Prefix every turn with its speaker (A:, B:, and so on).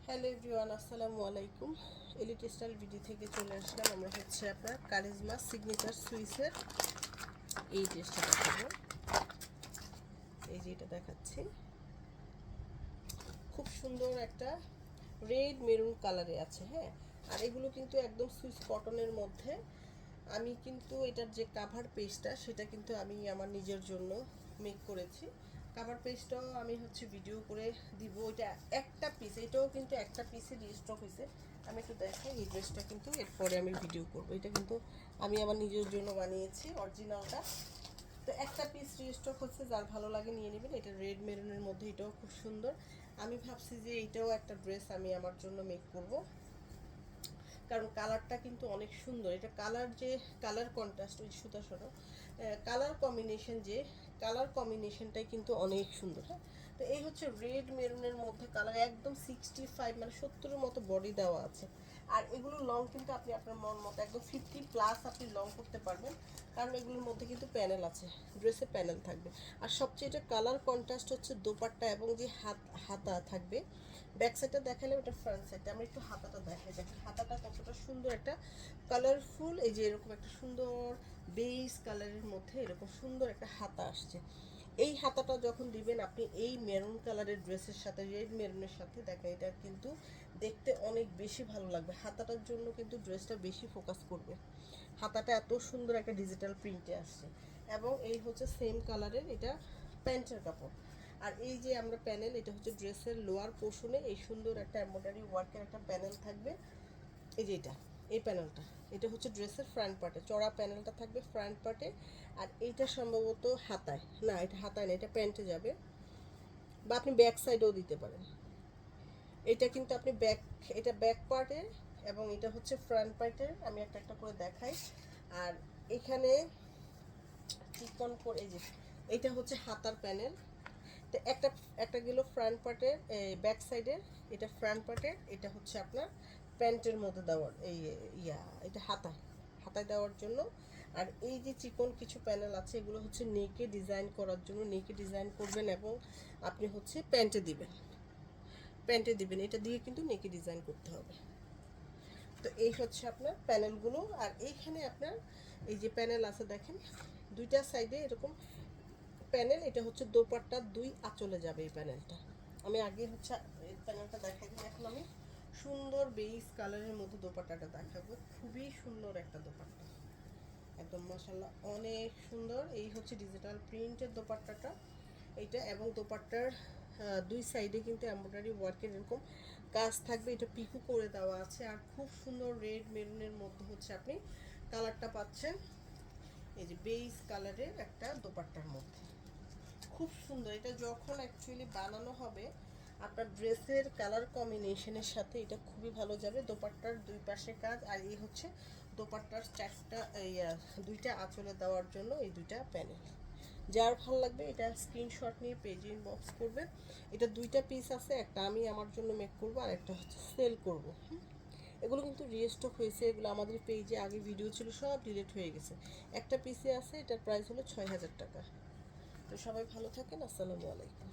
A: Hello everyone, আসসালামু আলাইকুম। Elite style video থেকে চলে আসলাম। আমরা হচ্ছে আপনার কারিজমা সিগনেচার সুইসের এই ড্রেসটা দেখাবো। এই যে এটা দেখাচ্ছি, খুব সুন্দর একটা রেড মেরুন কালারে আছে। হ্যাঁ, আর এগুলো কিন্তু একদম সুইস কটনের মধ্যে। আমি কিন্তু এটার যে কাভার পেজটা সেটা কিন্তু আমি আমার নিজের জন্য মেক করেছি। কাভার পেজটাও আমি হচ্ছে ভিডিও করে দিব। ওইটা একটা পিস, এটাও কিন্তু একটা পিসে রিস্টক হয়েছে। আমি একটু দেখাই, এই ড্রেসটা কিন্তু এরপরে আমি ভিডিও করব। এটা কিন্তু আমি আমার নিজের জন্য বানিয়েছি অরিজিনালটা। তো একটা পিস রিস্টক হচ্ছে, যার ভালো লাগে নিয়ে নেবেন। এটা রেড মেরুনের মধ্যে, এটাও খুব সুন্দর। আমি ভাবছি যে এইটাও একটা ড্রেস আমি আমার জন্য মেক করব, কারণ কালারটা কিন্তু অনেক সুন্দর। এটা কালার, যে কালার কন্ট্রাস্ট, ওই সুতা সরো কালার কম্বিনেশন, যে কালার কম্বিনেশনটাই কিন্তু অনেক সুন্দর। হ্যাঁ, তো এই হচ্ছে রেড মেরুনের মধ্যে কালার, একদম 65 মানে 70-এর মতো বডি দেওয়া আছে। আর এগুলো লং কিন্তু আপনি আপনার মন মতো একদম 50+ আপনি লং করতে পারবেন, কারণ এগুলোর মধ্যে কিন্তু প্যানেল আছে, ড্রেসে প্যানেল থাকবে। আর সবচেয়ে এটা কালার কন্ট্রাস্ট হচ্ছে দোপাট্টা এবং যে হাতা থাকবে। ব্যাক সাইডটা দেখালে ওটা ফ্রন্ট সাইডটা, আমরা একটু হাতাটা দেখাই। দেখেন হাতাটা কতটা সুন্দর, একটা কালারফুল। এই যে এরকম একটা সুন্দর বেজ কালারের মধ্যে এরকম সুন্দর একটা হাতা আসছে। এই হাতাটা যখন দিবেন আপনি এই মেরুন কালারের ড্রেসের সাথে, রেড মেরুনের সাথে, দেখেন এটা কিন্তু দেখতে অনেক বেশি ভালো লাগবে। হাতাটার জন্য কিন্তু ড্রেসটা বেশি ফোকাস করবে। হাতাটা এত সুন্দর একটা ডিজিটাল প্রিন্টে আসছে, এবং এই হচ্ছে সেম কালারের এটা প্যান্টের কাপড়। আর এই যে আমরা প্যানেল, এটা হচ্ছে ড্রেসের লোয়ার পোর্শনে এই সুন্দর একটা এমব্রয়ডারি ওয়ার্কের একটা প্যানেল থাকবে। এই যে এই প্যানেলটা, এটা হচ্ছে ড্রেসের ফ্রন্ট পার্টে, চড়া প্যানেলটা থাকবে ফ্রন্ট পার্টে। আর এইটা সম্ভবত হাতায়, না এটা হাতায় না, এটা প্যান্টে যাবে, বা আপনি ব্যাক সাইডেও দিতে পারেন। এটা কিন্তু আপনি এটা ব্যাক পার্টের, এবং এটা হচ্ছে ফ্রন্ট পার্টের। আমি একটা একটা করে দেখাই। আর এখানে চিকন করে, এই যে এটা হচ্ছে হাতার প্যানেল। তো একটা একটা গেল ফ্রন্ট পার্টের, ব্যাক সাইডের, এটা ফ্রন্ট পার্টের। এটা হচ্ছে আপনার প্যান্টের মধ্যে দেওয়ার, এই এটা হাতায় দেওয়ার জন্য। আর এই যে চিকন কিছু প্যানেল আছে, এগুলো হচ্ছে নেকে ডিজাইন করার জন্য, নেকে ডিজাইন করবেন এবং আপনি হচ্ছে প্যান্টে দিবেন। এটা দিয়ে কিন্তু নেকে ডিজাইন করতে হবে। তো এই হচ্ছে আপনার প্যানেলগুলো। আর এইখানে আপনার এই যে প্যানেল আছে দেখেন, দুইটা সাইডে এরকম প্যানেল। এটা হচ্ছে দোপাট্টার দুই আঁচলে যাবে এই প্যানেলটা। আমি আগে হচ্ছে এই প্যানেলটা দেখাই দিই। এখন আমি সুন্দর বেইজ কালারের মধ্যে দোপাট্টাটা দেখাবো। খুবই সুন্দর একটা দোপাট্টা, একদম মাশাআল্লাহ অনেক সুন্দর। এই হচ্ছে ডিজিটাল প্রিন্টের দোপাট্টাটা এইটা, এবং দোপাট্টার দুই সাইডে কিন্তু এমব্রয়ডারি ওয়ার্কের এরকম কাজ থাকবে। এটা পিকু করে দেওয়া আছে। আর খুব সুন্দর রেড মেরুনের মধ্যে হচ্ছে আপনি কালারটা পাচ্ছেন, এই যে বেইজ কালারের একটা দোপাট্টার মধ্যে। খুব সুন্দর। এটা যখন অ্যাকচুয়ালি বানানো হবে আপনার ড্রেসের কালার কম্বিনেশনের সাথে এটা খুবই ভালো যাবে। দোপাট্টার দুই পাশে কাজ। আর এই হচ্ছে দোপাট্টার দুইটা আঁচলে দেওয়ার জন্য এই দুইটা প্যানেল। যার ভালো লাগবে এটা স্ক্রিনশট নিয়ে পেজে ইনবক্স করবে। এটা দুইটা পিস আছে, একটা আমি আমার জন্য মেক করবো আর একটা হচ্ছে সেল করবো। এগুলো কিন্তু রিস্টক হয়েছে, এগুলো আমাদের পেজে আগে ভিডিও ছিল, সব ডিলিট হয়ে গেছে। একটা পিসে আছে, এটার প্রাইস হলো 6000 টাকা। তো সবাই ভালো থাকেন, আসসালামু আলাইকুম।